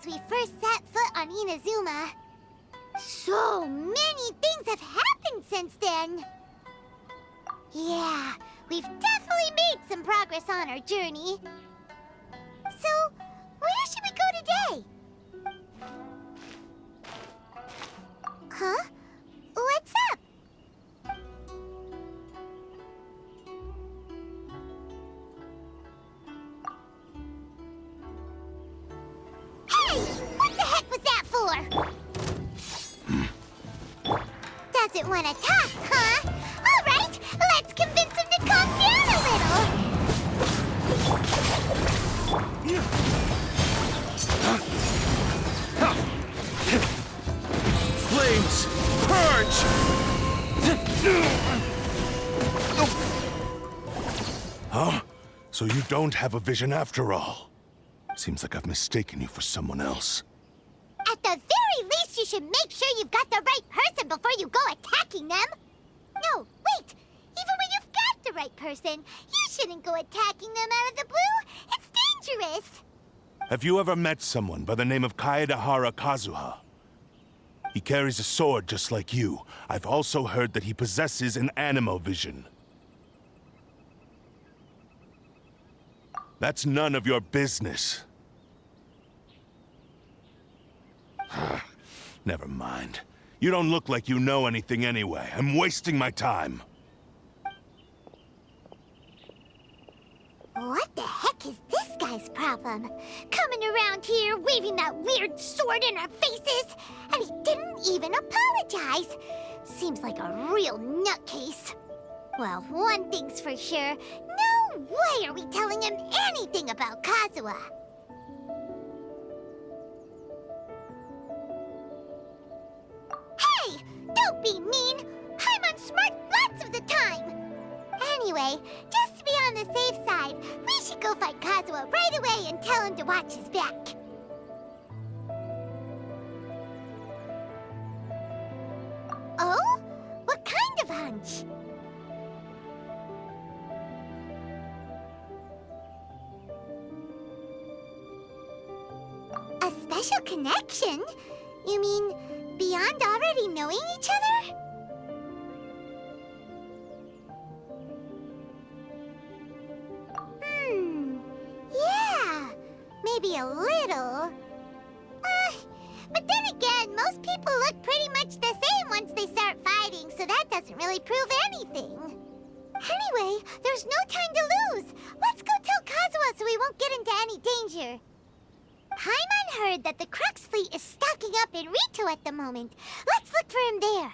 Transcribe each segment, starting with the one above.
since we first set foot on Inazuma. So many things have happened since then. Yeah, we've definitely made some progress on our journey. So, where should we go today? Huh? What's up? Hey! What the heck was that for? Doesn't want to talk, huh? All right, let's convince him to calm down a little. Flames! Purge! Huh? So you don't have a vision after all? Seems like I've mistaken you for someone else. At the very least, you should make sure you've got the right person before you go attacking them. No, wait. Even when you've got the right person, you shouldn't go attacking them out of the blue. It's dangerous. Have you ever met someone by the name of Kaedehara Kazuha? He carries a sword just like you. I've also heard that he possesses an animo vision. That's none of your business. Never mind. You don't look like you know anything anyway. I'm wasting my time. What the heck is this guy's problem? Coming around here, waving that weird sword in our faces, and he didn't even apologize. Seems like a real nutcase. Well, one thing's for sure. No way are we telling him anything about Kazuha. Hey! Don't be mean! I'm on smart lots of the time! Anyway, just to be on the safe side, we should go find Kazuha right away and tell him to watch his back. Oh? What kind of hunch? A special connection? You mean beyond already knowing each other? Yeah, maybe a little. But then again, most people look pretty much the same once they start fighting, so that doesn't really prove anything. Anyway, there's no time to lose. Let's go tell Kazuha so we won't get into any danger. Paimon heard that the Crux fleet is stocking up in Rito at the moment. Let's look for him there.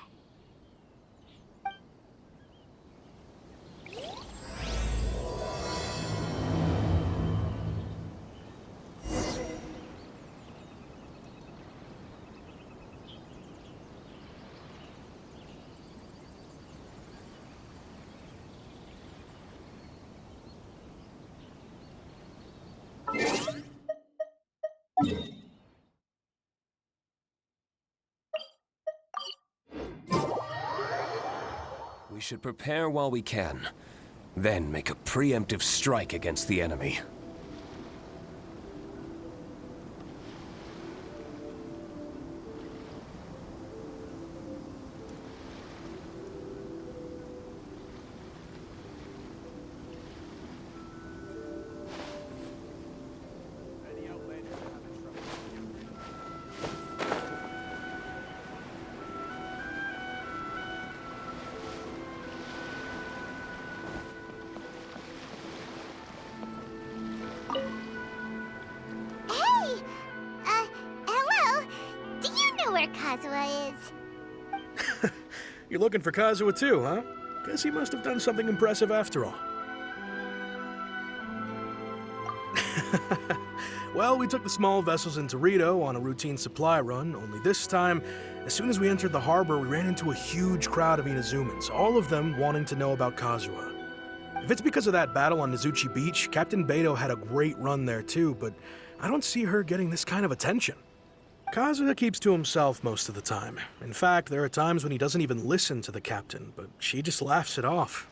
We should prepare while we can, then make a preemptive strike against the enemy. Where Kazuha is. You're looking for Kazuha too, huh? Guess he must have done something impressive after all. Well, we took the small vessels into Rito on a routine supply run, only this time, as soon as we entered the harbor, we ran into a huge crowd of Inazumans, all of them wanting to know about Kazuha. If it's because of that battle on Nizuchi Beach, Captain Beto had a great run there too, but I don't see her getting this kind of attention. Kazuha keeps to himself most of the time. In fact, there are times when he doesn't even listen to the captain, but she just laughs it off.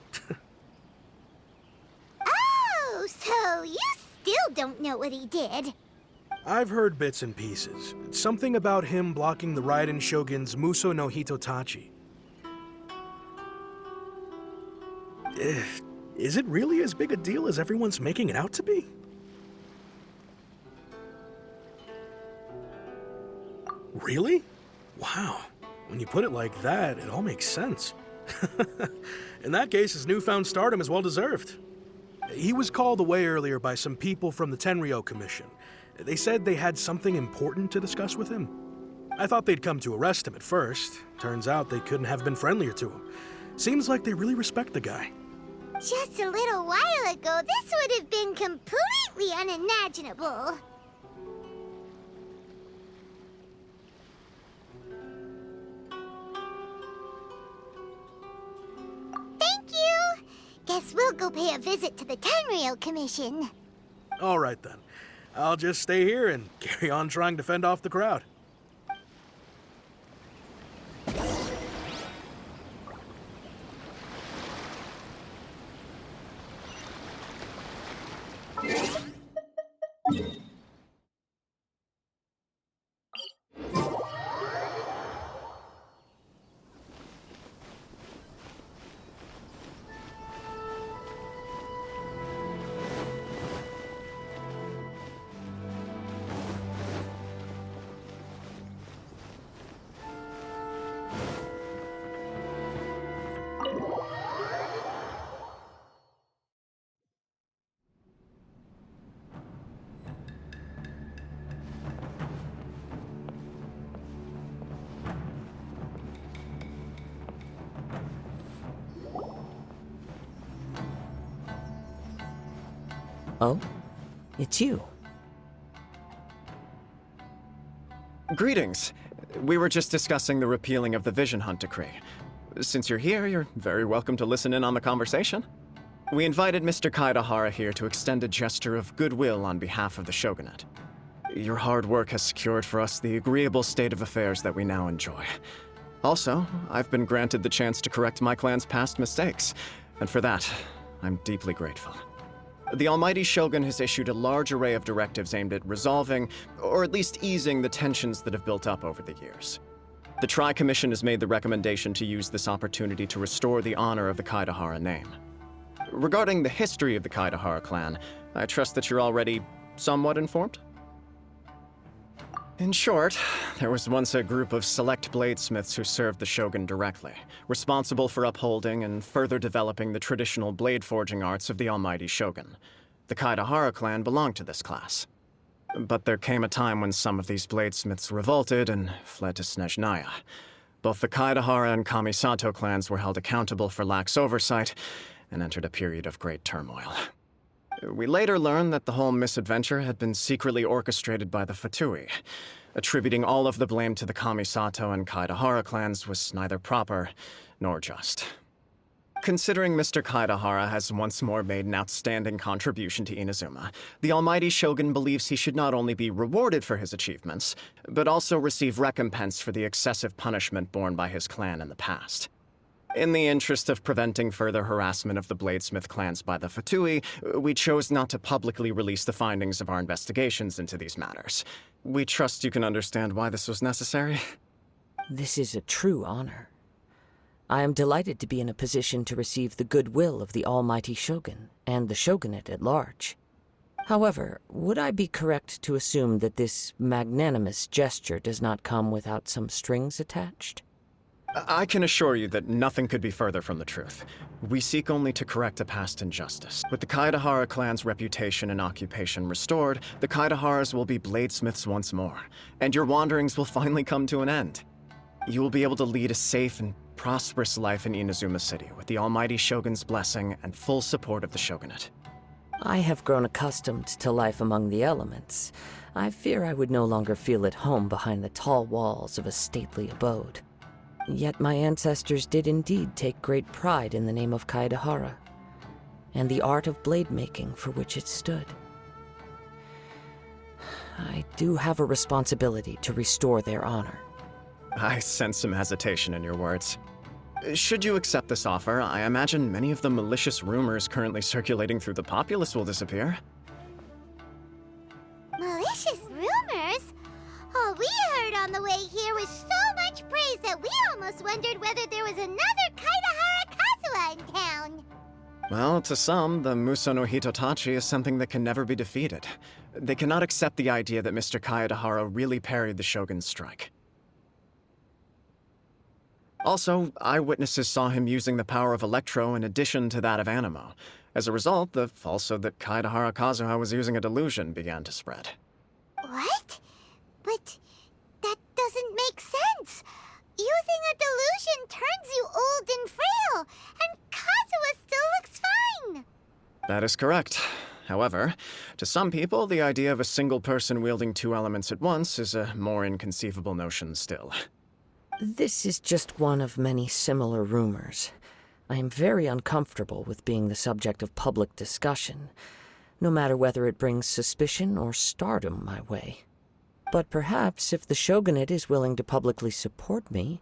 Oh, so you still don't know what he did? I've heard bits and pieces. Something about him blocking the Raiden Shogun's Muso no Hitotachi. Is it really as big a deal as everyone's making it out to be? Really? Wow. When you put it like that, it all makes sense. In that case, his newfound stardom is well deserved. He was called away earlier by some people from the Tenryo Commission. They said they had something important to discuss with him. I thought they'd come to arrest him at first. Turns out they couldn't have been friendlier to him. Seems like they really respect the guy. Just a little while ago, this would have been completely unimaginable. Thank you! Guess we'll go pay a visit to the Tenryo Commission. All right then. I'll just stay here and carry on trying to fend off the crowd. Oh? It's you. Greetings. We were just discussing the repealing of the Vision Hunt Decree. Since you're here, you're very welcome to listen in on the conversation. We invited Mr. Kaedehara here to extend a gesture of goodwill on behalf of the Shogunate. Your hard work has secured for us the agreeable state of affairs that we now enjoy. Also, I've been granted the chance to correct my clan's past mistakes, and for that, I'm deeply grateful. The Almighty Shogun has issued a large array of directives aimed at resolving, or at least easing, the tensions that have built up over the years. The Tri-Commission has made the recommendation to use this opportunity to restore the honor of the Kaedehara name. Regarding the history of the Kaedehara clan, I trust that you're already somewhat informed? In short, there was once a group of select bladesmiths who served the Shogun directly, responsible for upholding and further developing the traditional blade forging arts of the Almighty Shogun. The Kaedehara clan belonged to this class. But there came a time when some of these bladesmiths revolted and fled to Snezhnaya. Both the Kaedehara and Kamisato clans were held accountable for lax oversight and entered a period of great turmoil. We later learned that the whole misadventure had been secretly orchestrated by the Fatui. Attributing all of the blame to the Kamisato and Kaedehara clans was neither proper nor just. Considering Mr. Kaedehara has once more made an outstanding contribution to Inazuma, the Almighty Shogun believes he should not only be rewarded for his achievements, but also receive recompense for the excessive punishment borne by his clan in the past. In the interest of preventing further harassment of the Bladesmith clans by the Fatui, we chose not to publicly release the findings of our investigations into these matters. We trust you can understand why this was necessary. This is a true honor. I am delighted to be in a position to receive the goodwill of the Almighty Shogun and the Shogunate at large. However, would I be correct to assume that this magnanimous gesture does not come without some strings attached? I can assure you that nothing could be further from the truth. We seek only to correct a past injustice. With the Kaedehara clan's reputation and occupation restored, the Kaedeharas will be bladesmiths once more, and your wanderings will finally come to an end. You will be able to lead a safe and prosperous life in Inazuma City with the Almighty Shogun's blessing and full support of the Shogunate. I have grown accustomed to life among the elements. I fear I would no longer feel at home behind the tall walls of a stately abode. Yet my ancestors did indeed take great pride in the name of Kaedehara, and the art of blade making for which it stood. I do have a responsibility to restore their honor. I sense some hesitation in your words. Should you accept this offer, I imagine many of the malicious rumors currently circulating through the populace will disappear. Malicious Malicious rumors? All we heard on the way here was so much praise that we almost wondered whether there was another Kaedehara Kazuha in town. Well, to some, the Muso no Hitotachi is something that can never be defeated. They cannot accept the idea that Mr. Kaedehara really parried the Shogun's strike. Also, eyewitnesses saw him using the power of Electro in addition to that of Animo. As a result, the falsehood that Kaedehara Kazuha was using a delusion began to spread. What? But that doesn't make sense. Using a delusion turns you old and frail, and Kazuha still looks fine. That is correct. However, to some people, the idea of a single person wielding two elements at once is a more inconceivable notion still. This is just one of many similar rumors. I am very uncomfortable with being the subject of public discussion, no matter whether it brings suspicion or stardom my way. But perhaps if the Shogunate is willing to publicly support me,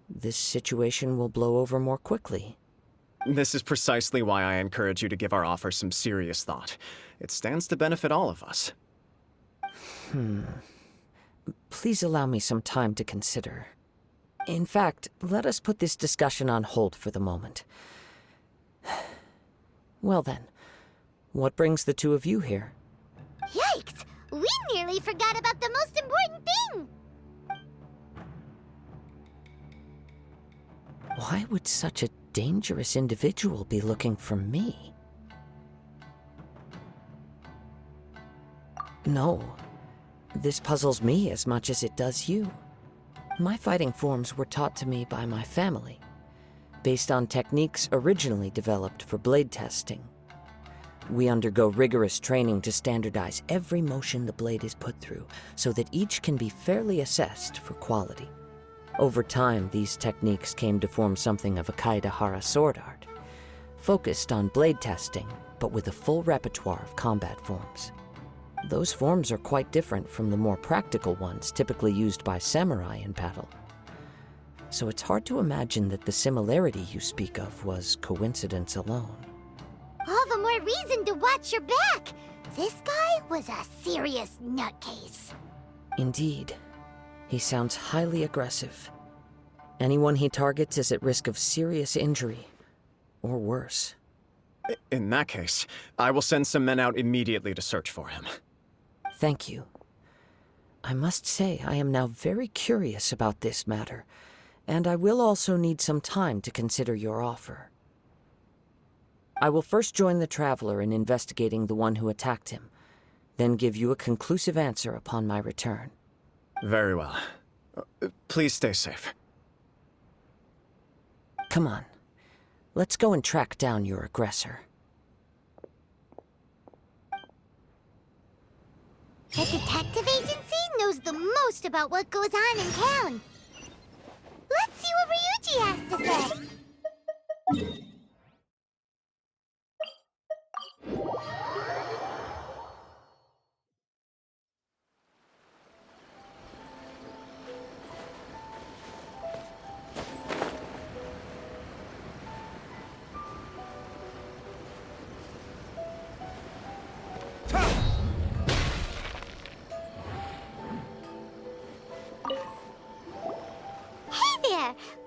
this situation will blow over more quickly. This is precisely why I encourage you to give our offer some serious thought. It stands to benefit all of us. Please allow me some time to consider. In fact, let us put this discussion on hold for the moment. Well then, what brings the two of you here? Yikes! We nearly forgot about the most important thing! Why would such a dangerous individual be looking for me? No, this puzzles me as much as it does you. My fighting forms were taught to me by my family, based on techniques originally developed for blade testing. We undergo rigorous training to standardize every motion the blade is put through, so that each can be fairly assessed for quality. Over time, these techniques came to form something of a Kaedehara sword art, focused on blade testing, but with a full repertoire of combat forms. Those forms are quite different from the more practical ones typically used by samurai in battle. So it's hard to imagine that the similarity you speak of was coincidence alone. All the more reason to watch your back! This guy was a serious nutcase. Indeed. He sounds highly aggressive. Anyone he targets is at risk of serious injury, or worse. In that case, I will send some men out immediately to search for him. Thank you. I must say I am now very curious about this matter, and I will also need some time to consider your offer. I will first join the Traveler in investigating the one who attacked him, then give you a conclusive answer upon my return. Very well. Please stay safe. Come on. Let's go and track down your aggressor. The detective agency knows the most about what goes on in town. Let's see what Ryuji has to say.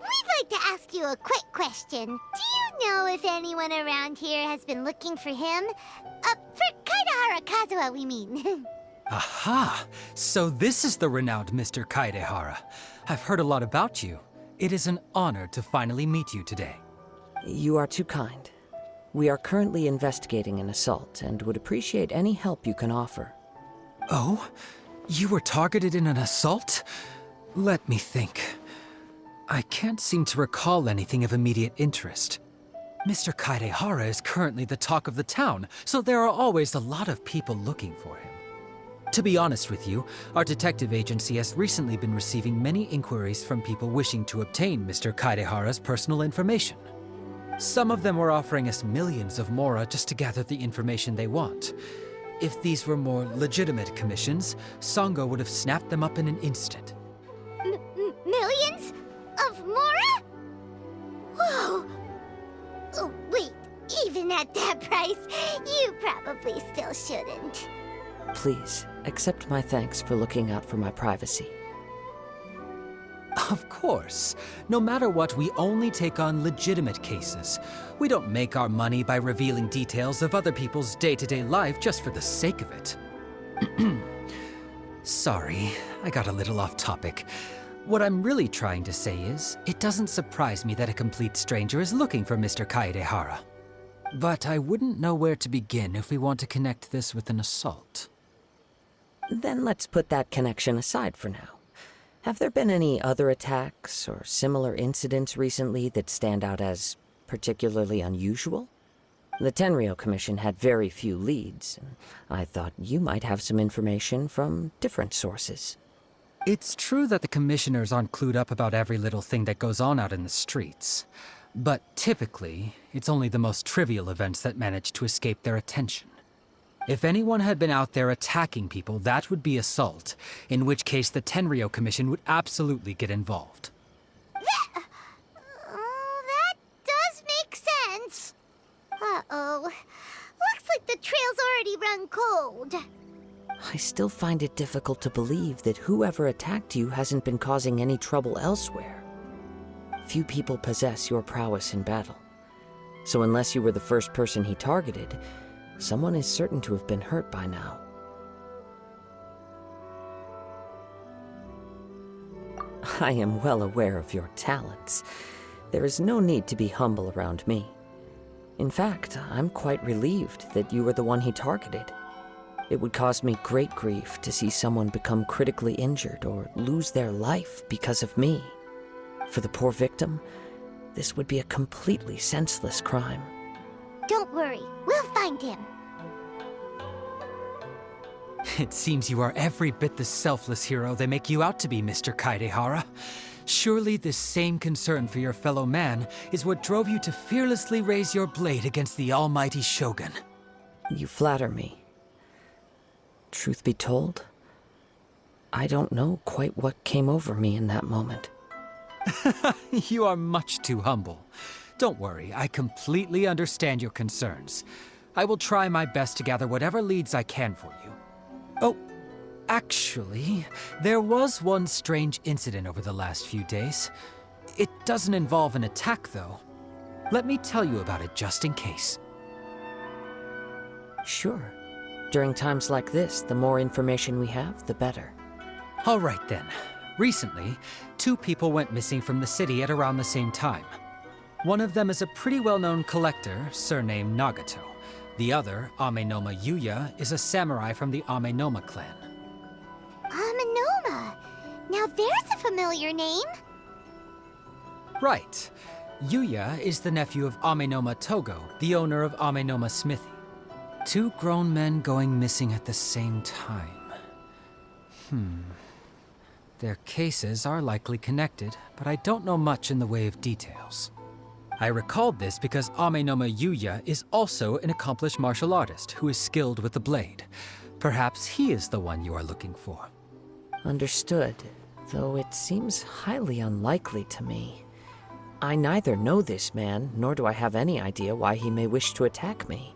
We'd like to ask you a quick question. Do you know if anyone around here has been looking for him? For Kaedehara Kazuha, we mean. Aha! So this is the renowned Mr. Kaedehara. I've heard a lot about you. It is an honor to finally meet you today. You are too kind. We are currently investigating an assault and would appreciate any help you can offer. Oh? You were targeted in an assault? Let me think. I can't seem to recall anything of immediate interest. Mr. Kaedehara is currently the talk of the town, so there are always a lot of people looking for him. To be honest with you, our detective agency has recently been receiving many inquiries from people wishing to obtain Mr. Kaedehara's personal information. Some of them were offering us millions of mora just to gather the information they want. If these were more legitimate commissions, Sango would have snapped them up in an instant. Millions? Of mora? Whoa! Oh, wait, even at that price, you probably still shouldn't. Please, accept my thanks for looking out for my privacy. Of course. No matter what, we only take on legitimate cases. We don't make our money by revealing details of other people's day-to-day life just for the sake of it. Sorry, I got a little off topic. What I'm really trying to say is, it doesn't surprise me that a complete stranger is looking for Mr. Kaedehara. But I wouldn't know where to begin if we want to connect this with an assault. Then let's put that connection aside for now. Have there been any other attacks or similar incidents recently that stand out as particularly unusual? The Tenryou Commission had very few leads, and I thought you might have some information from different sources. It's true that the commissioners aren't clued up about every little thing that goes on out in the streets. But typically, it's only the most trivial events that manage to escape their attention. If anyone had been out there attacking people, that would be assault, in which case the Tenryou Commission would absolutely get involved. That does make sense. Uh-oh. Looks like the trail's already run cold. I still find it difficult to believe that whoever attacked you hasn't been causing any trouble elsewhere. Few people possess your prowess in battle. So unless you were the first person he targeted, someone is certain to have been hurt by now. I am well aware of your talents. There is no need to be humble around me. In fact, I'm quite relieved that you were the one he targeted. It would cause me great grief to see someone become critically injured or lose their life because of me. For the poor victim, this would be a completely senseless crime. Don't worry, we'll find him. It seems you are every bit the selfless hero they make you out to be, Mr. Kaedehara. Surely this same concern for your fellow man is what drove you to fearlessly raise your blade against the almighty Shogun. You flatter me. Truth be told, I don't know quite what came over me in that moment. You are much too humble. Don't worry, I completely understand your concerns. I will try my best to gather whatever leads I can for you. Oh, actually, there was one strange incident over the last few days. It doesn't involve an attack, though. Let me tell you about it just in case. Sure. During times like this, the more information we have, the better. All right then. Recently, 2 people went missing from the city at around the same time. One of them is a pretty well-known collector, surnamed Nagato. The other, Amenoma Yuya, is a samurai from the Amenoma clan. Amenoma. Now there's a familiar name. Right. Yuya is the nephew of Amenoma Togo, the owner of Amenoma Smithy. 2 grown men going missing at the same time. Their cases are likely connected, but I don't know much in the way of details. I recalled this because Amenoma Yuya is also an accomplished martial artist who is skilled with the blade. Perhaps he is the one you are looking for. Understood, though it seems highly unlikely to me. I neither know this man, nor do I have any idea why he may wish to attack me.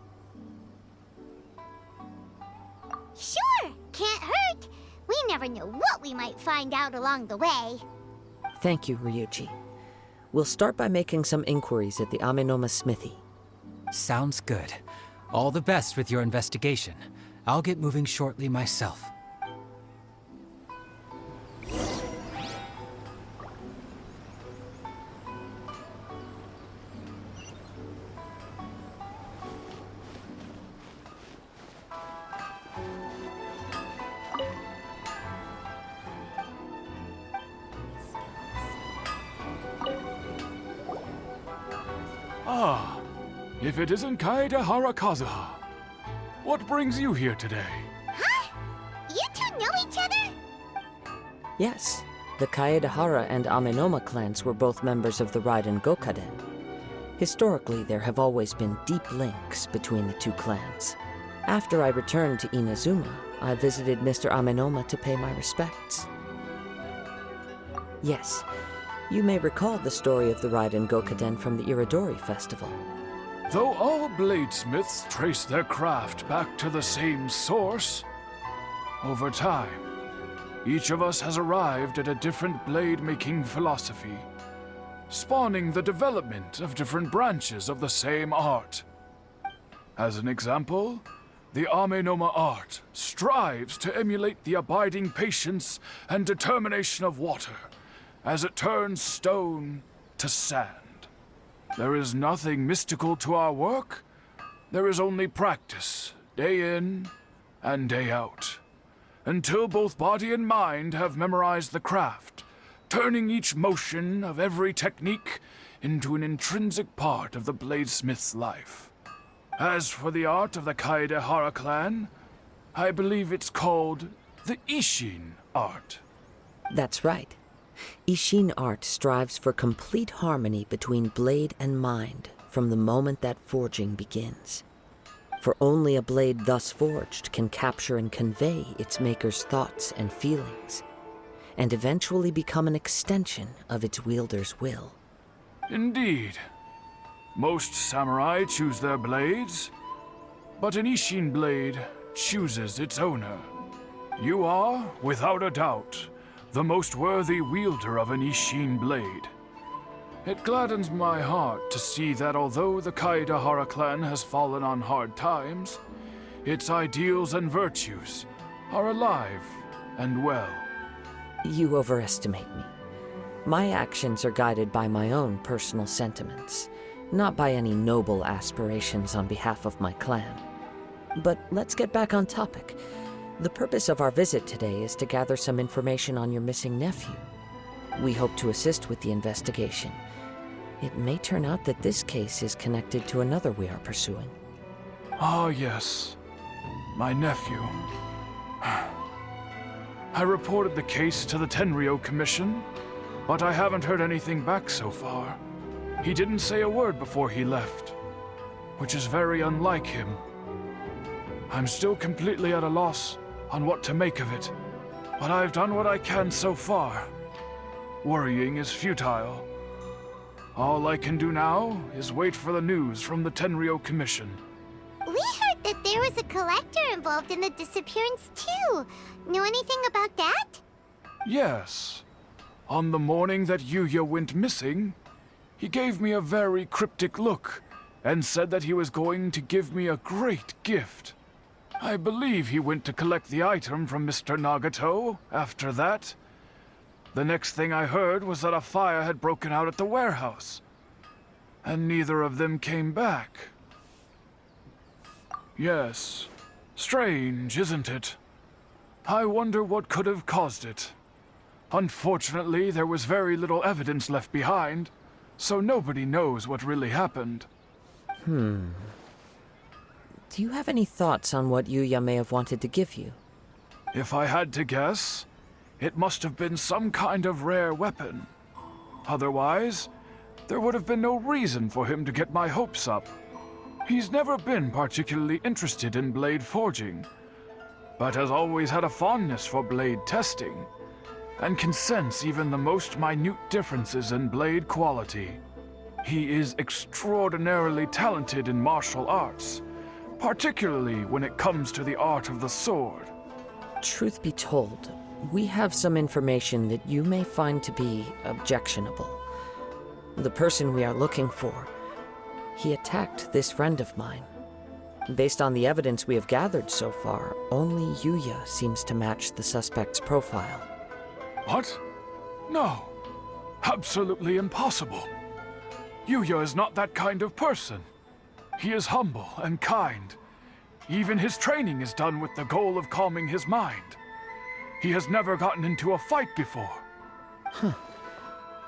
Sure, can't hurt. We never know what we might find out along the way. Thank you, Ryuji. We'll start by making some inquiries at the Amenoma Smithy. Sounds good. All the best with your investigation. I'll get moving shortly myself. Ah, if it isn't Kaedehara Kazuha. What brings you here today? Huh? You 2 know each other? Yes, the Kaedehara and Amenoma clans were both members of the Raiden Gokaden. Historically, there have always been deep links between the 2 clans. After I returned to Inazuma, I visited Mr. Amenoma to pay my respects. Yes, you may recall the story of the Raiden Gokaden from the Iridori Festival. Though all bladesmiths trace their craft back to the same source, Over time, each of us has arrived at a different blade-making philosophy, spawning the development of different branches of the same art. As an example, the Amenoma art strives to emulate the abiding patience and determination of water as it turns stone to sand. There is nothing mystical to our work. There is only practice, day in and day out, until both body and mind have memorized the craft, turning each motion of every technique into an intrinsic part of the bladesmith's life. As for the art of the Kaedehara clan, I believe it's called the Ishin art. That's right. Ishin art strives for complete harmony between blade and mind from the moment that forging begins. For only a blade thus forged can capture and convey its maker's thoughts and feelings, and eventually become an extension of its wielder's will. Indeed. Most samurai choose their blades, but an Ishin blade chooses its owner. You are, without a doubt, the most worthy wielder of an Ishin blade. It gladdens my heart to see that although the Kaedehara clan has fallen on hard times, its ideals and virtues are alive and well. You overestimate me. My actions are guided by my own personal sentiments, not by any noble aspirations on behalf of my clan. But let's get back on topic. The purpose of our visit today is to gather some information on your missing nephew. We hope to assist with the investigation. It may turn out that this case is connected to another we are pursuing. Ah, yes. My nephew. I reported the case to the Tenryo Commission, but I haven't heard anything back so far. He didn't say a word before he left, which is very unlike him. I'm still completely at a loss on what to make of it, but I've done what I can so far. Worrying is futile. All I can do now is wait for the news from the Tenryo Commission. We heard that there was a collector involved in the disappearance too. Know anything about that? Yes. On the morning that Yuya went missing, he gave me a very cryptic look and said that he was going to give me a great gift. I believe he went to collect the item from Mr. Nagato after that. The next thing I heard was that a fire had broken out at the warehouse, and neither of them came back. Yes, strange, isn't it? I wonder what could have caused it. Unfortunately, there was very little evidence left behind, so nobody knows what really happened. Do you have any thoughts on what Yuya may have wanted to give you? If I had to guess, it must have been some kind of rare weapon. Otherwise, there would have been no reason for him to get my hopes up. He's never been particularly interested in blade forging, but has always had a fondness for blade testing, and can sense even the most minute differences in blade quality. He is extraordinarily talented in martial arts, particularly when it comes to the art of the sword. Truth be told, we have some information that you may find to be objectionable. The person we are looking for, he attacked this friend of mine. Based on the evidence we have gathered so far, only Yuya seems to match the suspect's profile. What? No. Absolutely impossible. Yuya is not that kind of person. He is humble and kind. Even his training is done with the goal of calming his mind. He has never gotten into a fight before.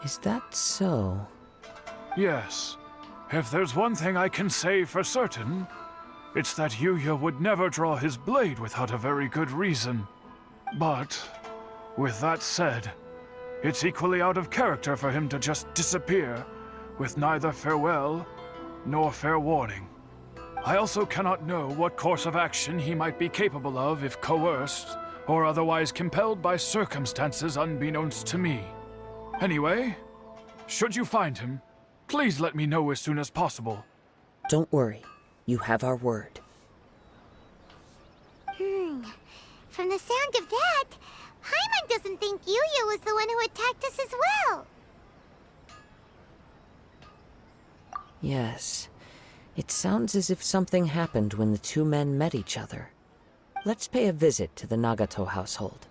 Is that so? Yes. If there's one thing I can say for certain, it's that Yuya would never draw his blade without a very good reason. But, with that said, it's equally out of character for him to just disappear, with neither farewell nor fair warning. I also cannot know what course of action he might be capable of if coerced, or otherwise compelled by circumstances unbeknownst to me. Anyway, should you find him, please let me know as soon as possible. Don't worry. You have our word. from the sound of that, Paimon doesn't think Yuya was the one who attacked us as well. Yes. It sounds as if something happened when the two men met each other. Let's pay a visit to the Nagato household.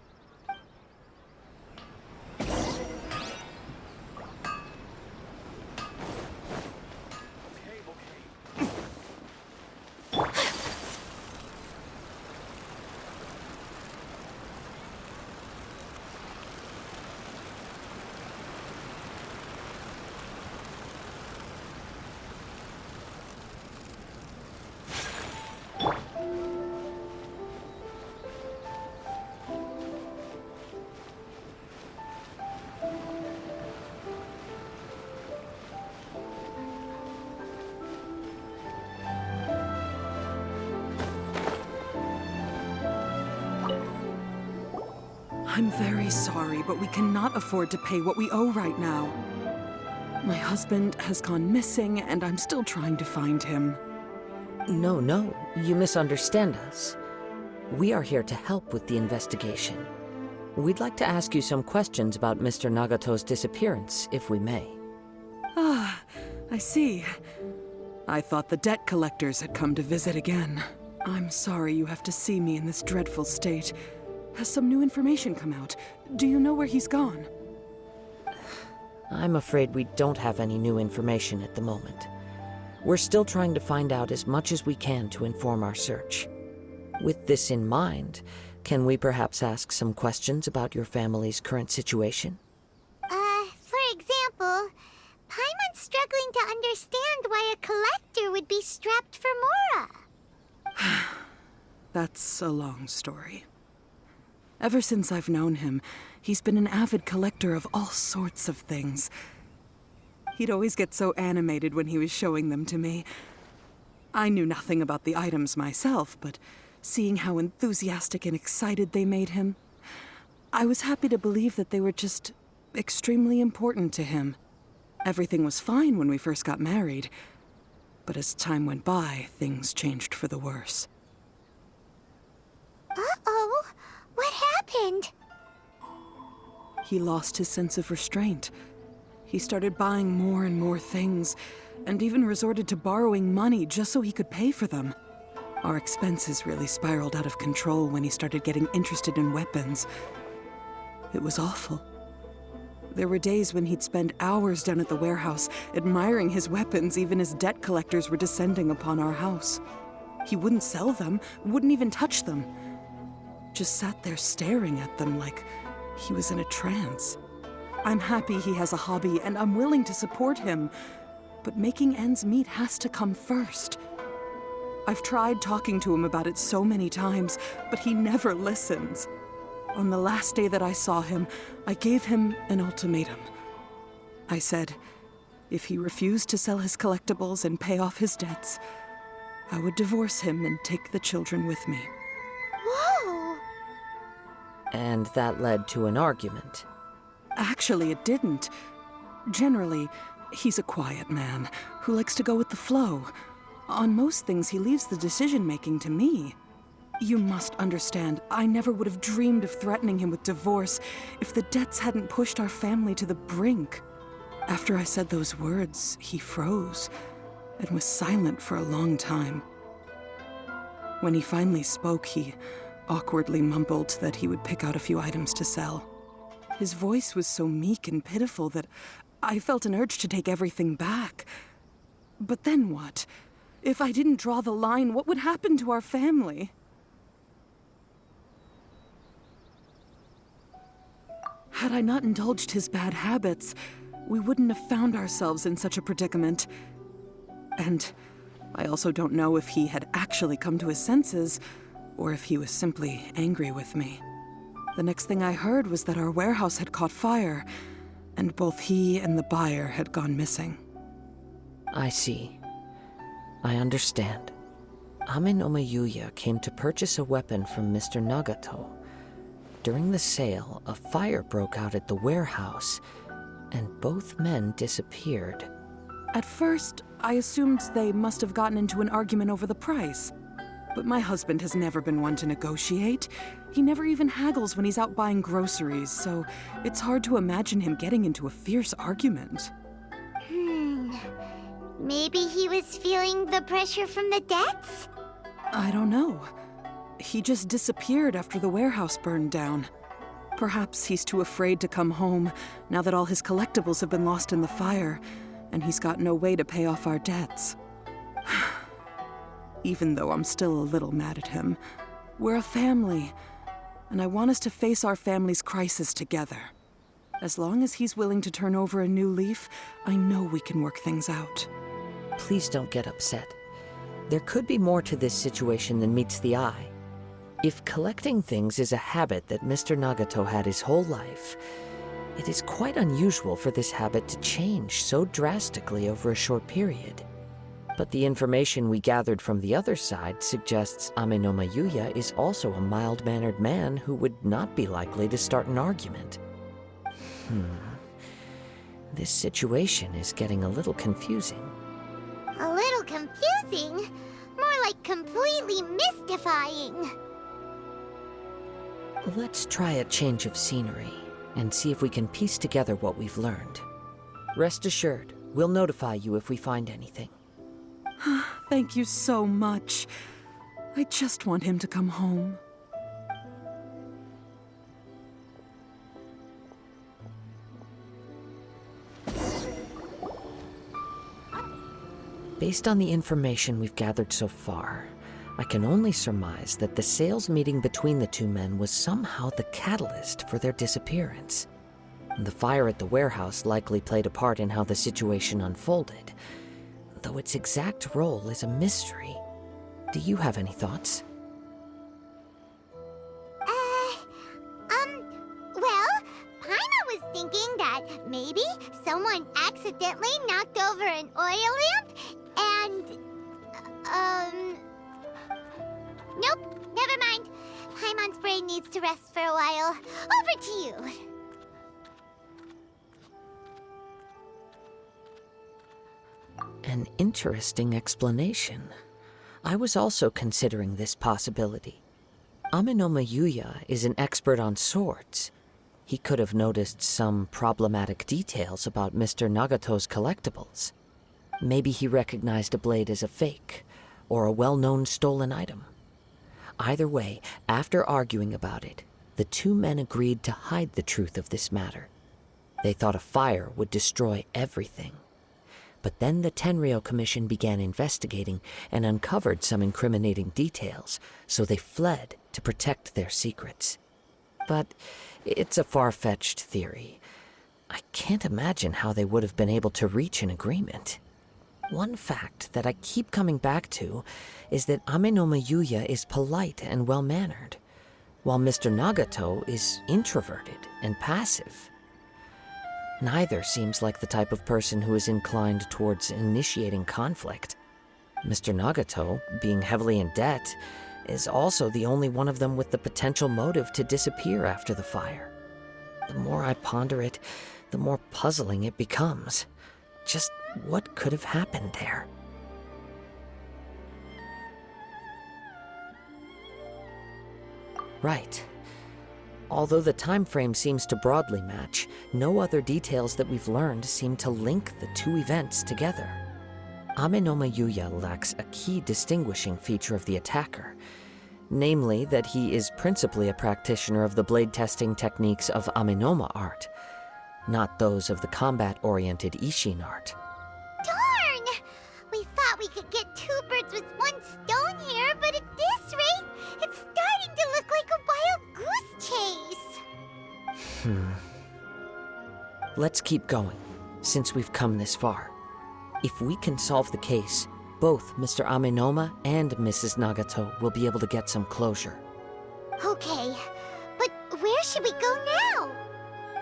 I'm very sorry, but we cannot afford to pay what we owe right now. My husband has gone missing, and I'm still trying to find him. No, you misunderstand us. We are here to help with the investigation. We'd like to ask you some questions about Mr. Nagato's disappearance, if we may. Ah, I see. I thought the debt collectors had come to visit again. I'm sorry you have to see me in this dreadful state. Has some new information come out? Do you know where he's gone? I'm afraid we don't have any new information at the moment. We're still trying to find out as much as we can to inform our search. With this in mind, can we perhaps ask some questions about your family's current situation? For example, Paimon's struggling to understand why a collector would be strapped for Mora. That's a long story. Ever since I've known him, he's been an avid collector of all sorts of things. He'd always get so animated when he was showing them to me. I knew nothing about the items myself, but seeing how enthusiastic and excited they made him, I was happy to believe that they were just extremely important to him. Everything was fine when we first got married, but as time went by, things changed for the worse. Uh-oh, what happened? He lost his sense of restraint. He started buying more and more things, and even resorted to borrowing money just so he could pay for them. Our expenses really spiraled out of control when he started getting interested in weapons. It was awful. There were days when he'd spend hours down at the warehouse, admiring his weapons even as debt collectors were descending upon our house. He wouldn't sell them, wouldn't even touch them. Just sat there staring at them like he was in a trance. I'm happy he has a hobby, and I'm willing to support him. But making ends meet has to come first. I've tried talking to him about it so many times, but he never listens. On the last day that I saw him, I gave him an ultimatum. I said, if he refused to sell his collectibles and pay off his debts, I would divorce him and take the children with me. Whoa! And that led to an argument. Actually, it didn't. Generally, he's a quiet man who likes to go with the flow. On most things, he leaves the decision-making to me. You must understand, I never would have dreamed of threatening him with divorce if the debts hadn't pushed our family to the brink. After I said those words, he froze and was silent for a long time. When he finally spoke, he awkwardly mumbled that he would pick out a few items to sell. His voice was so meek and pitiful that I felt an urge to take everything back. But then what? If I didn't draw the line, what would happen to our family? Had I not indulged his bad habits, we wouldn't have found ourselves in such a predicament. And I also don't know if he had actually come to his senses, or if he was simply angry with me. The next thing I heard was that our warehouse had caught fire, and both he and the buyer had gone missing. I see. I understand. Amin Yuya came to purchase a weapon from Mr. Nagato. During the sale, a fire broke out at the warehouse, and both men disappeared. At first, I assumed they must have gotten into an argument over the price. But my husband has never been one to negotiate. He never even haggles when he's out buying groceries, so it's hard to imagine him getting into a fierce argument. Maybe he was feeling the pressure from the debts? I don't know. He just disappeared after the warehouse burned down. Perhaps he's too afraid to come home now that all his collectibles have been lost in the fire, and he's got no way to pay off our debts. Even though I'm still a little mad at him. We're a family, and I want us to face our family's crisis together. As long as he's willing to turn over a new leaf, I know we can work things out. Please don't get upset. There could be more to this situation than meets the eye. If collecting things is a habit that Mr. Nagato had his whole life, it is quite unusual for this habit to change so drastically over a short period. But the information we gathered from the other side suggests Amenoma Yuya is also a mild-mannered man who would not be likely to start an argument. This situation is getting a little confusing. A little confusing? More like completely mystifying. Let's try a change of scenery and see if we can piece together what we've learned. Rest assured, we'll notify you if we find anything. Thank you so much. I just want him to come home. Based on the information we've gathered so far, I can only surmise that the sales meeting between the two men was somehow the catalyst for their disappearance. The fire at the warehouse likely played a part in how the situation unfolded, though its exact role is a mystery. Do you have any thoughts? Well, Paimon was thinking that maybe someone accidentally knocked over an oil lamp and, nope, never mind. Paimon's brain needs to rest for a while. Over to you. An interesting explanation. I was also considering this possibility. Amenoma Yuya is an expert on swords. He could have noticed some problematic details about Mr. Nagato's collectibles. Maybe he recognized a blade as a fake, or a well-known stolen item. Either way, after arguing about it, the two men agreed to hide the truth of this matter. They thought a fire would destroy everything. But then the Tenryou Commission began investigating and uncovered some incriminating details, so they fled to protect their secrets. But it's a far-fetched theory. I can't imagine how they would have been able to reach an agreement. One fact that I keep coming back to is that Amenoma Yuya is polite and well-mannered, while Mr. Nagato is introverted and passive. Neither seems like the type of person who is inclined towards initiating conflict. Mr. Nagato, being heavily in debt, is also the only one of them with the potential motive to disappear after the fire. The more I ponder it, the more puzzling it becomes. Just what could have happened there? Right. Although the time frame seems to broadly match, no other details that we've learned seem to link the two events together. Amenoma Yuya lacks a key distinguishing feature of the attacker, namely that he is principally a practitioner of the blade testing techniques of Amenoma art, not those of the combat-oriented Ishin art. Darn! We thought we could get two birds with one stone here, but at this rate, it's starting to look like a wild goose chase. Let's keep going, since we've come this far. If we can solve the case, both Mr. Amenoma and Mrs. Nagato will be able to get some closure. Okay, but where should we go now?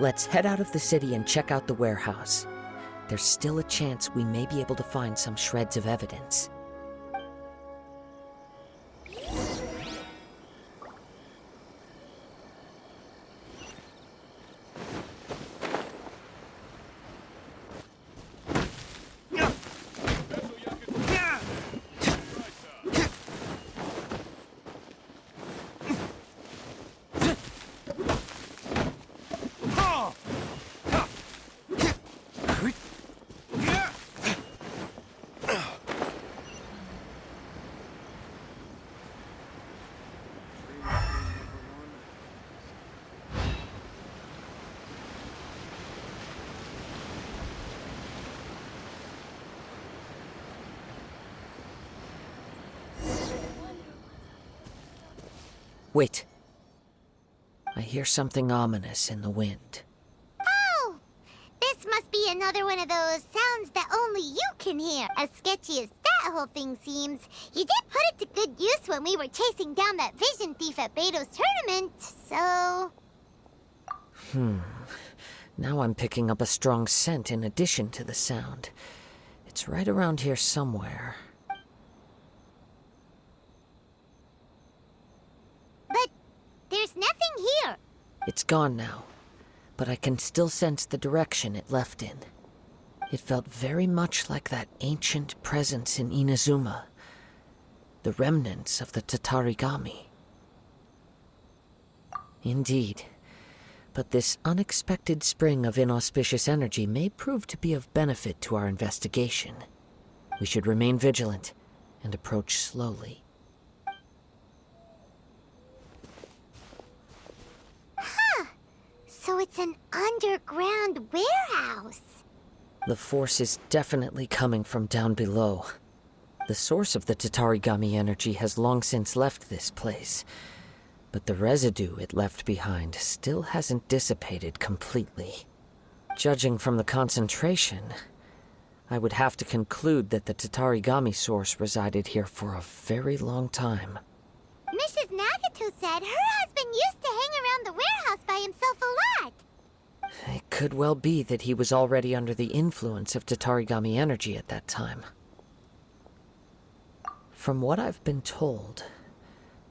Let's head out of the city and check out the warehouse. There's still a chance we may be able to find some shreds of evidence. Wait. I hear something ominous in the wind. Oh! This must be another one of those sounds that only you can hear. As sketchy as that whole thing seems, you did put it to good use when we were chasing down that vision thief at Beto's tournament, so... Now I'm picking up a strong scent in addition to the sound. It's right around here somewhere. But there's nothing here. It's gone now, but I can still sense the direction it left in. It felt very much like that ancient presence in Inazuma, the remnants of the Tatarigami. Indeed, but this unexpected spring of inauspicious energy may prove to be of benefit to our investigation. We should remain vigilant and approach slowly. So it's an underground warehouse. The force is definitely coming from down below. The source of the Tatarigami energy has long since left this place, but the residue it left behind still hasn't dissipated completely. Judging from the concentration, I would have to conclude that the Tatarigami source resided here for a very long time. Mrs. Nagato said her husband used to hang around the warehouse by himself a lot. It could well be that he was already under the influence of Tatarigami energy at that time. From what I've been told,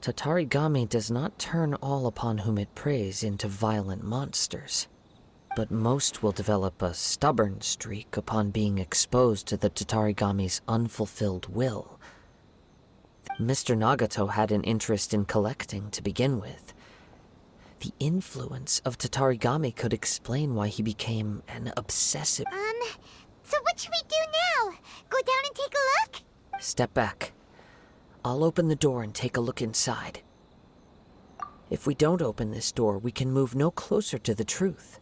Tatarigami does not turn all upon whom it preys into violent monsters, but most will develop a stubborn streak upon being exposed to the Tatarigami's unfulfilled will. Mr. Nagato had an interest in collecting to begin with. The influence of Tatarigami could explain why he became an obsessive... So what should we do now? Go down and take a look? Step back. I'll open the door and take a look inside. If we don't open this door, we can move no closer to the truth.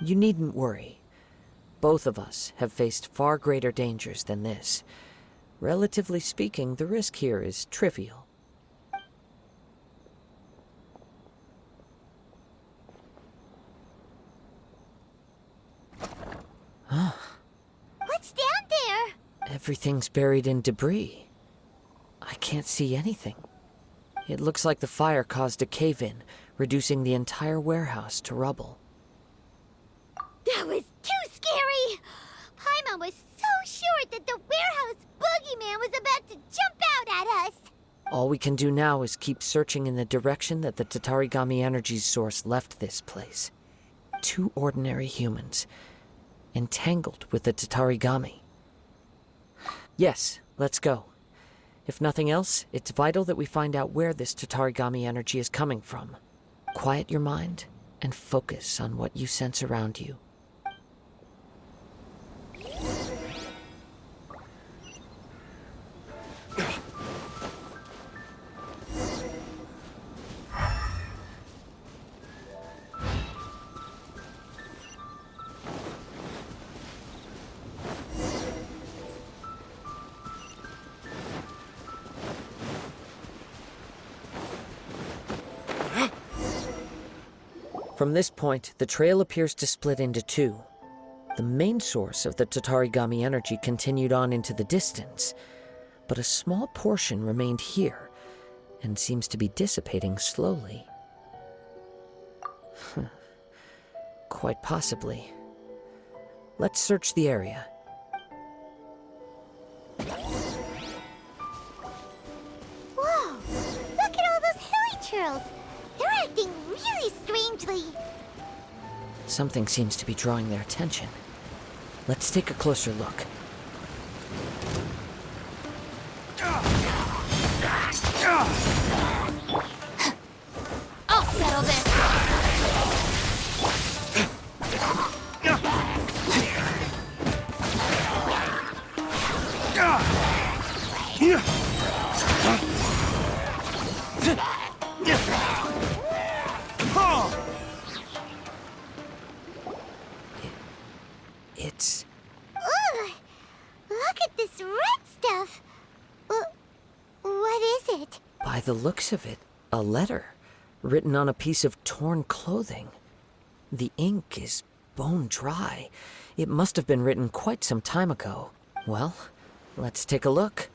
You needn't worry. Both of us have faced far greater dangers than this. Relatively speaking, the risk here is trivial. What's down there? Everything's buried in debris. I can't see anything. It looks like the fire caused a cave-in, reducing the entire warehouse to rubble. That was too scary! Paimon was so sure that the warehouse boogeyman was about to jump out at us! All we can do now is keep searching in the direction that the Tatarigami energy's source left this place. 2 ordinary humans, entangled with the Tatarigami. Yes, let's go. If nothing else, it's vital that we find out where this Tatarigami energy is coming from. Quiet your mind and focus on what you sense around you. From this point, the trail appears to split into 2. The main source of the Tatarigami energy continued on into the distance, but a small portion remained here, and seems to be dissipating slowly. Quite possibly. Let's search the area. Whoa! Look at all those hilly churls! They're acting really strangely. Something seems to be drawing their attention. Let's take a closer look. I'll settle this. It's... Ugh! Look at this red stuff. What is it? By the looks of it, a letter. written on a piece of torn clothing. The ink is bone dry. It must have been written quite some time ago. Well, let's take a look.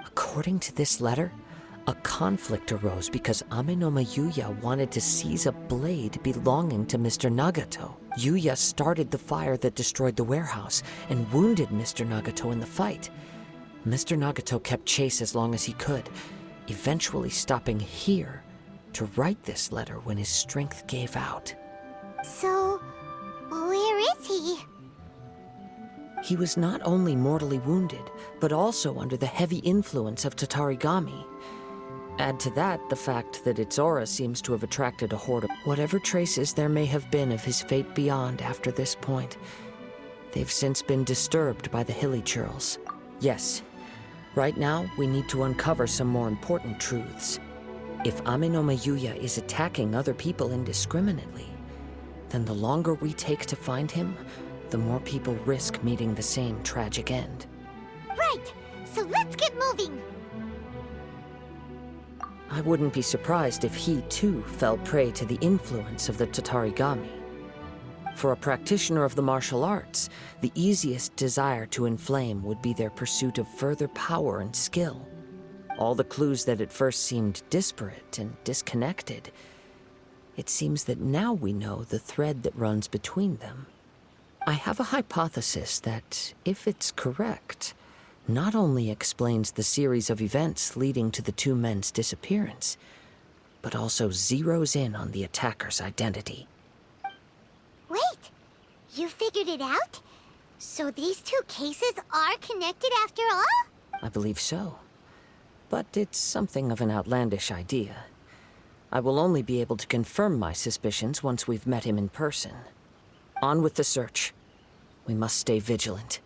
According to this letter, a conflict arose because Amenoma Yuya wanted to seize a blade belonging to Mr. Nagato. Yuya started the fire that destroyed the warehouse and wounded Mr. Nagato in the fight. Mr. Nagato kept chase as long as he could, eventually stopping here to write this letter when his strength gave out. So, where is he? He was not only mortally wounded, but also under the heavy influence of Tatarigami. Add to that the fact that its aura seems to have attracted a horde of whatever traces there may have been of his fate beyond after this point. They've since been disturbed by the hilly churls. Yes, right now we need to uncover some more important truths. If Amenoma Yuya is attacking other people indiscriminately, then the longer we take to find him, the more people risk meeting the same tragic end. Right, so let's get moving. I wouldn't be surprised if he, too, fell prey to the influence of the Tatarigami. For a practitioner of the martial arts, the easiest desire to inflame would be their pursuit of further power and skill. All the clues that at first seemed disparate and disconnected, it seems that now we know the thread that runs between them. I have a hypothesis that, if it's correct, not only explains the series of events leading to the two men's disappearance, but also zeroes in on the attacker's identity. Wait, you figured it out? So these two cases are connected after all? I believe so. But it's something of an outlandish idea. I will only be able to confirm my suspicions once we've met him in person. On with the search. We must stay vigilant.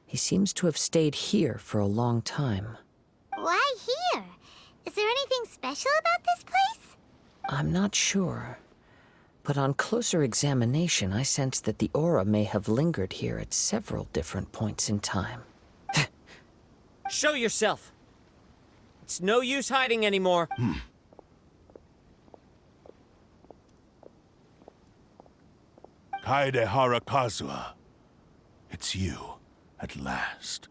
He seems to have stayed here for a long time. Why here? Is there anything special about this place? I'm not sure. But on closer examination, I sense that the aura may have lingered here at several different points in time. Show yourself! It's no use hiding anymore. Kaedehara Kazuha. It's you, at last.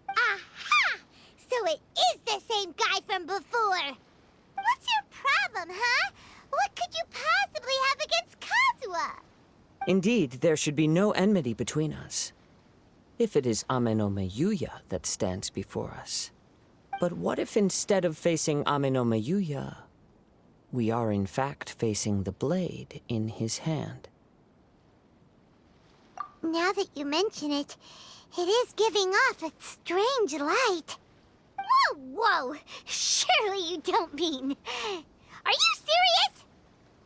Aha! So it is the same guy from before! What's your problem, huh? What could you possibly have against Kazuha? Indeed, there should be no enmity between us. If it is Amenoma Yuya that stands before us. But what if instead of facing Amenoma Yuya, we are in fact facing the blade in his hand? Now that you mention it, it is giving off a strange light. Whoa, whoa! Surely you don't mean... Are you serious?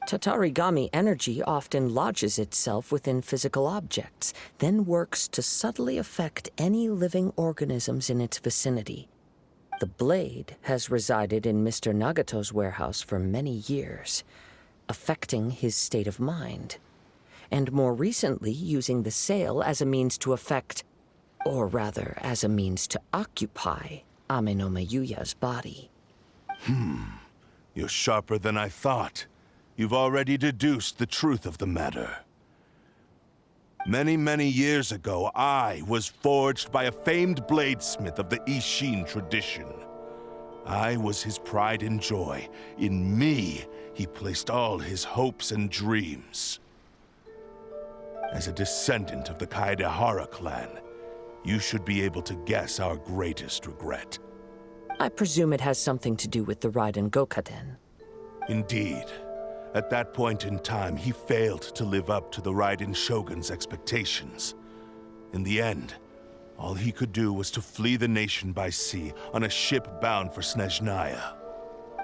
Tatarigami energy often lodges itself within physical objects, then works to subtly affect any living organisms in its vicinity. The blade has resided in Mr. Nagato's warehouse for many years, affecting his state of mind, and more recently using the sale as a means to affect, or rather as a means to occupy, Ame no Mayuya's body. You're sharper than I thought. You've already deduced the truth of the matter. Many, many years ago, I was forged by a famed bladesmith of the Ishin tradition. I was his pride and joy. In me, he placed all his hopes and dreams. As a descendant of the Kaedehara clan, you should be able to guess our greatest regret. I presume it has something to do with the Raiden Gokaden. Indeed. At that point in time, he failed to live up to the Raiden Shogun's expectations. In the end, all he could do was to flee the nation by sea on a ship bound for Snezhnaya.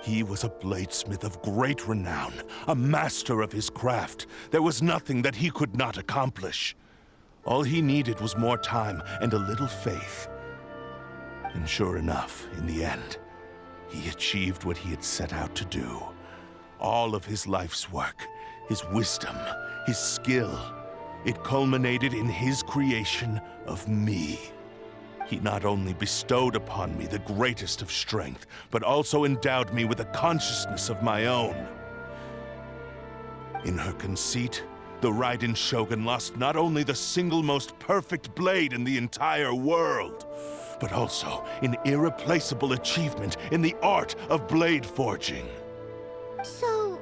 He was a bladesmith of great renown, a master of his craft. There was nothing that he could not accomplish. All he needed was more time and a little faith. And sure enough, in the end, he achieved what he had set out to do. All of his life's work, his wisdom, his skill, it culminated in his creation of me. He not only bestowed upon me the greatest of strength, but also endowed me with a consciousness of my own. In her conceit, the Raiden Shogun lost not only the single most perfect blade in the entire world, but also an irreplaceable achievement in the art of blade forging. So,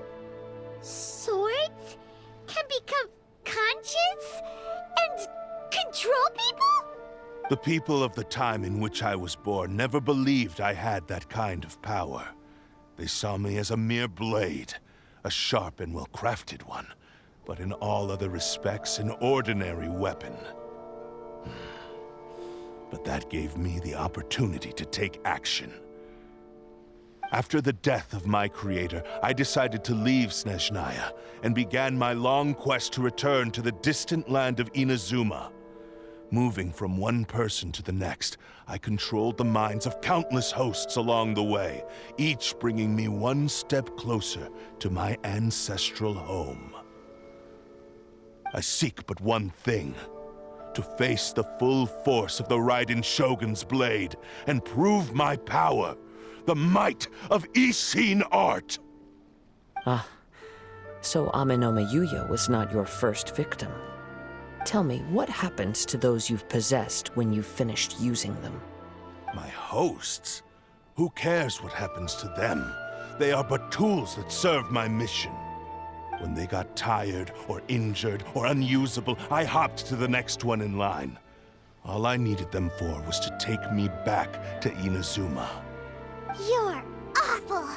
swords can become conscious and control people? The people of the time in which I was born never believed I had that kind of power. They saw me as a mere blade, a sharp and well-crafted one, but in all other respects an ordinary weapon. But that gave me the opportunity to take action. After the death of my creator, I decided to leave Snezhnaya and began my long quest to return to the distant land of Inazuma. Moving from one person to the next, I controlled the minds of countless hosts along the way, each bringing me one step closer to my ancestral home. I seek but one thing: to face the full force of the Raiden Shogun's blade and prove my power. The might of Ishin art! So Ame no Mayuya was not your first victim. Tell me, what happens to those you've possessed when you've finished using them? My hosts? Who cares what happens to them? They are but tools that serve my mission. When they got tired, or injured, or unusable, I hopped to the next one in line. All I needed them for was to take me back to Inazuma. You're awful!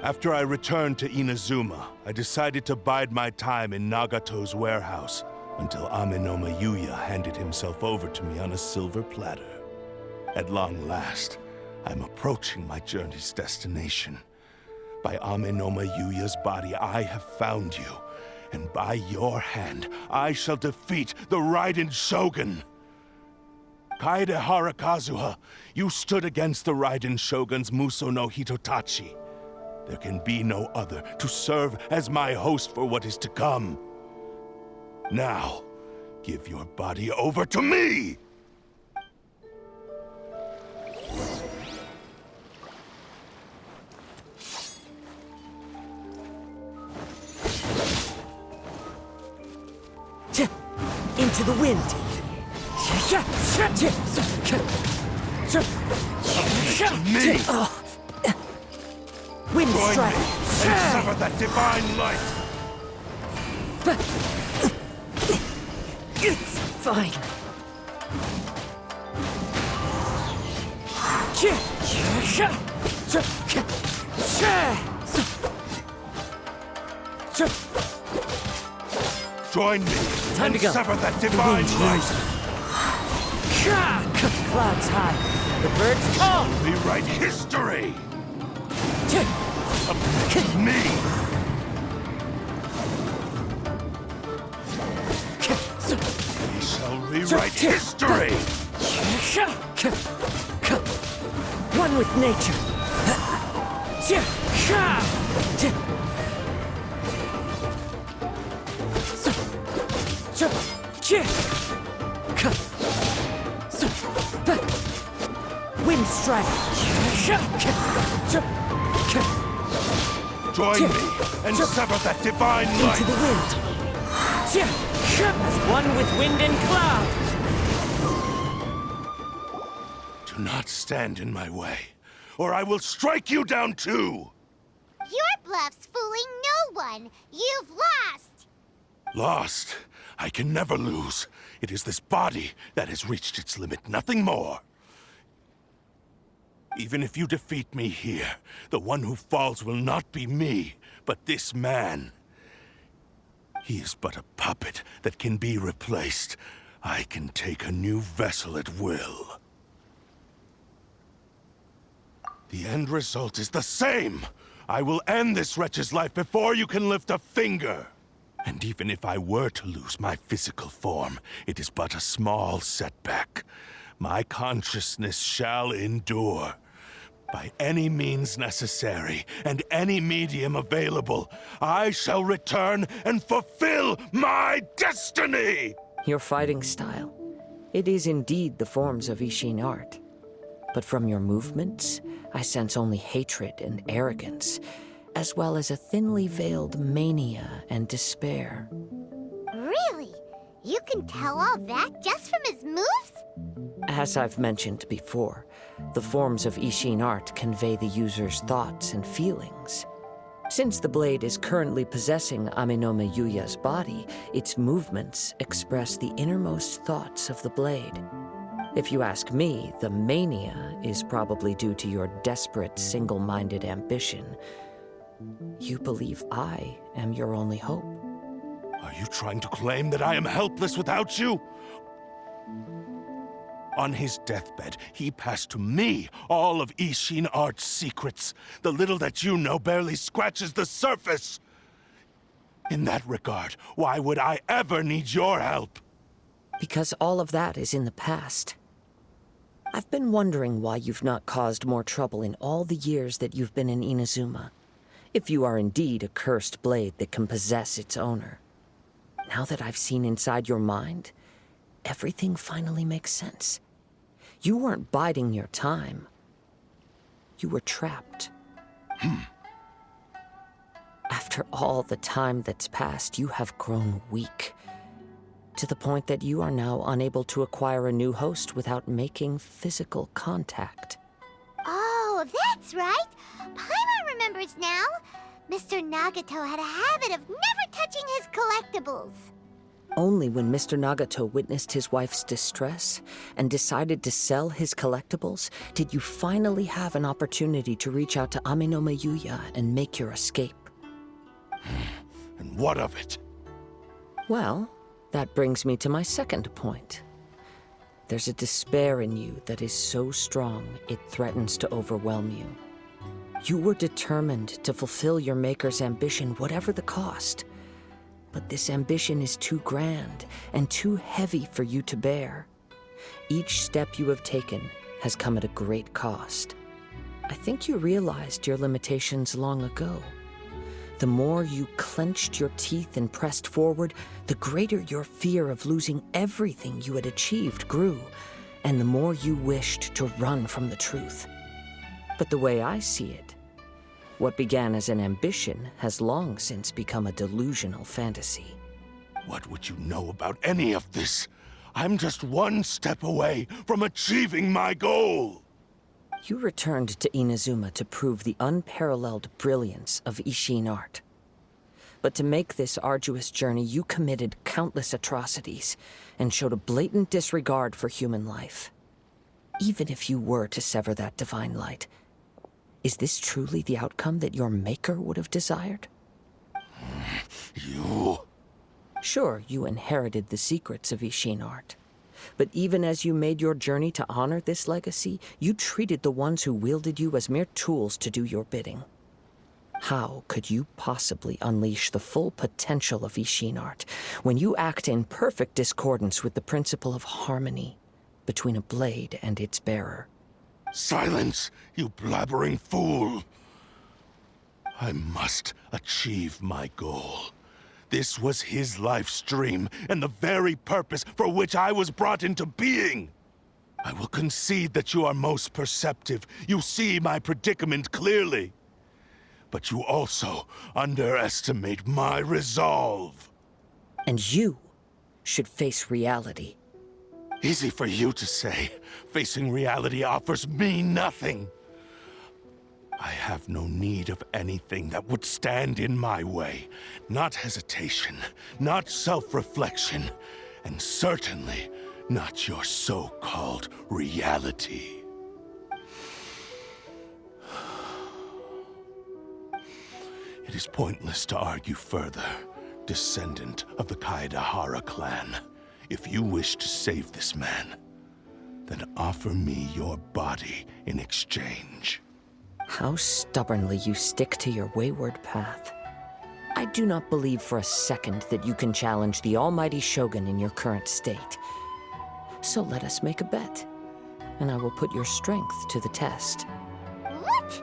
After I returned to Inazuma, I decided to bide my time in Nagato's warehouse until Ame no Mayuya handed himself over to me on a silver platter. At long last, I'm approaching my journey's destination. By Ame no Mayuya's body, I have found you, and by your hand, I shall defeat the Raiden Shogun! Kaedehara Kazuha, you stood against the Raiden Shogun's Muso no Hitotachi. There can be no other to serve as my host for what is to come. Now, give your body over to me! Into the wind! Me! Wind Join strike! me and sever that divine light! It's fine. Join me Time and to go. sever that divine light! Clouds high. The birds call. Rewrite history! Against me! rewrite history! One with nature. Wind strike. Join me and sever that divine light! Into the wind. As one with wind and cloud. Do not stand in my way, or I will strike you down too! Your bluff's fooling no one. You've lost. Lost? I can never lose. It is this body that has reached its limit, nothing more. Even if you defeat me here, the one who falls will not be me, but this man. He is but a puppet that can be replaced. I can take a new vessel at will. The end result is the same! I will end this wretch's life before you can lift a finger! And even if I were to lose my physical form, it is but a small setback. My consciousness shall endure. By any means necessary, and any medium available, I shall return and fulfill my destiny! Your fighting style. It is indeed the forms of Ishin art. But from your movements, I sense only hatred and arrogance, as well as a thinly veiled mania and despair. Really? You can tell all that just from his moves? As I've mentioned before, the forms of Ishin art convey the user's thoughts and feelings. Since the blade is currently possessing Aminome Yuya's body, its movements express the innermost thoughts of the blade. If you ask me, the mania is probably due to your desperate, single-minded ambition. You believe I am your only hope. Are you trying to claim that I am helpless without you? On his deathbed, he passed to me all of Ishin art's secrets. The little that you know barely scratches the surface. In that regard, why would I ever need your help? Because all of that is in the past. I've been wondering why you've not caused more trouble in all the years that you've been in Inazuma. If you are indeed a cursed blade that can possess its owner. Now that I've seen inside your mind, everything finally makes sense. You weren't biding your time. You were trapped. After all the time that's passed, you have grown weak. To the point that you are now unable to acquire a new host without making physical contact. Oh, that's right. Paimon remembers now. Mr. Nagato had a habit of never touching his collectibles. Only when Mr. Nagato witnessed his wife's distress and decided to sell his collectibles did you finally have an opportunity to reach out to Aminome Yuya and make your escape. And what of it? Well, that brings me to my second point. There's a despair in you that is so strong it threatens to overwhelm you. You were determined to fulfill your maker's ambition, whatever the cost. But this ambition is too grand and too heavy for you to bear. Each step you have taken has come at a great cost. I think you realized your limitations long ago. The more you clenched your teeth and pressed forward, the greater your fear of losing everything you had achieved grew, and the more you wished to run from the truth. But the way I see it, what began as an ambition has long since become a delusional fantasy. What would you know about any of this? I'm just one step away from achieving my goal! You returned to Inazuma to prove the unparalleled brilliance of Ishin art. But to make this arduous journey, you committed countless atrocities and showed a blatant disregard for human life. Even if you were to sever that divine light, is this truly the outcome that your maker would have desired? You... Sure, you inherited the secrets of Ishin art. But even as you made your journey to honor this legacy, you treated the ones who wielded you as mere tools to do your bidding. How could you possibly unleash the full potential of Ishin art when you act in perfect discordance with the principle of harmony between a blade and its bearer? Silence, you blabbering fool! I must achieve my goal. This was his life's dream, and the very purpose for which I was brought into being. I will concede that you are most perceptive. You see my predicament clearly. But you also underestimate my resolve. And you should face reality. Easy for you to say. Facing reality offers me nothing. I have no need of anything that would stand in my way. Not hesitation, not self-reflection, and certainly not your so-called reality. It is pointless to argue further, descendant of the Kaedehara clan. If you wish to save this man, then offer me your body in exchange. How stubbornly you stick to your wayward path. I do not believe for a second that you can challenge the almighty Shogun in your current state. So let us make a bet, and I will put your strength to the test. What?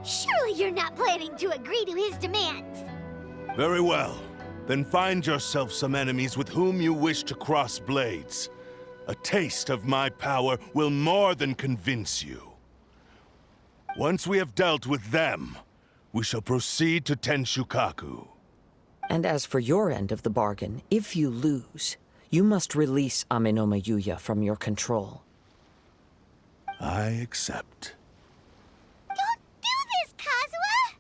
Surely you're not planning to agree to his demands. Very well. Then find yourself some enemies with whom you wish to cross blades. A taste of my power will more than convince you. Once we have dealt with them, we shall proceed to Tenshukaku. And as for your end of the bargain, if you lose, you must release Amenoma Yuya from your control. I accept. Don't do this, Kazuha!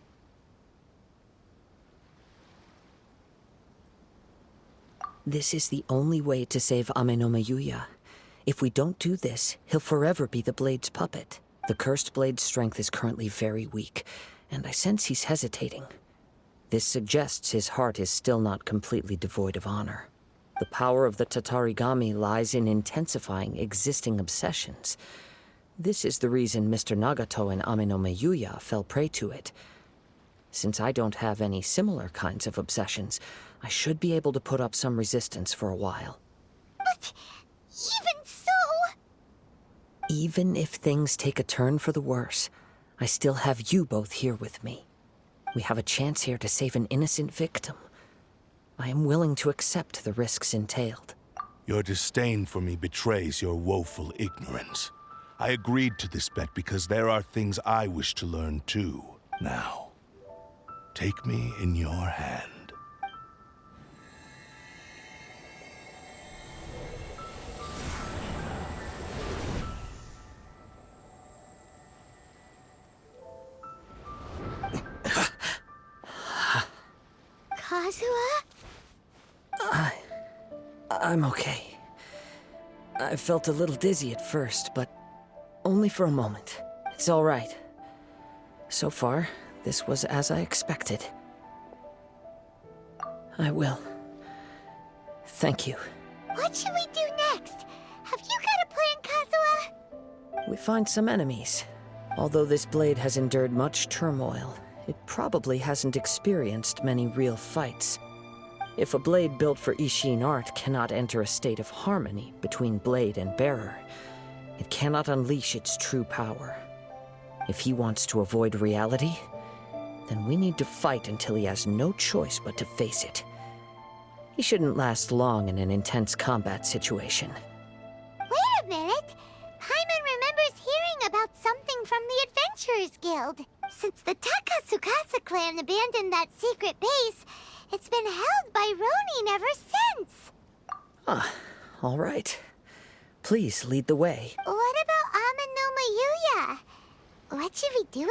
This is the only way to save Amenoma Yuya. If we don't do this, he'll forever be the Blade's puppet. The Cursed Blade's strength is currently very weak, and I sense he's hesitating. This suggests his heart is still not completely devoid of honor. The power of the Tatarigami lies in intensifying existing obsessions. This is the reason Mr. Nagato and Amenoma Yuya fell prey to it. Since I don't have any similar kinds of obsessions, I should be able to put up some resistance for a while. But even so... Even if things take a turn for the worse, I still have you both here with me. We have a chance here to save an innocent victim. I am willing to accept the risks entailed. Your disdain for me betrays your woeful ignorance. I agreed to this bet because there are things I wish to learn too. Now, take me in your hand. Kazuha? I'm okay. I felt a little dizzy at first, but only for a moment. It's all right. So far, this was as I expected. I will. Thank you. What should we do next? Have you got a plan, Kazuha? We find some enemies. Although this blade has endured much turmoil, it probably hasn't experienced many real fights. If a blade built for Ishin art cannot enter a state of harmony between blade and bearer, it cannot unleash its true power. If he wants to avoid reality, then we need to fight until he has no choice but to face it. He shouldn't last long in an intense combat situation. Wait a minute! Paimon remembers hearing about something from the Adventurers Guild. Since the Takatsukasa clan abandoned that secret base, it's been held by Ronin ever since. Ah, all right. Please lead the way. What about Amenoma Yuya? What should we do with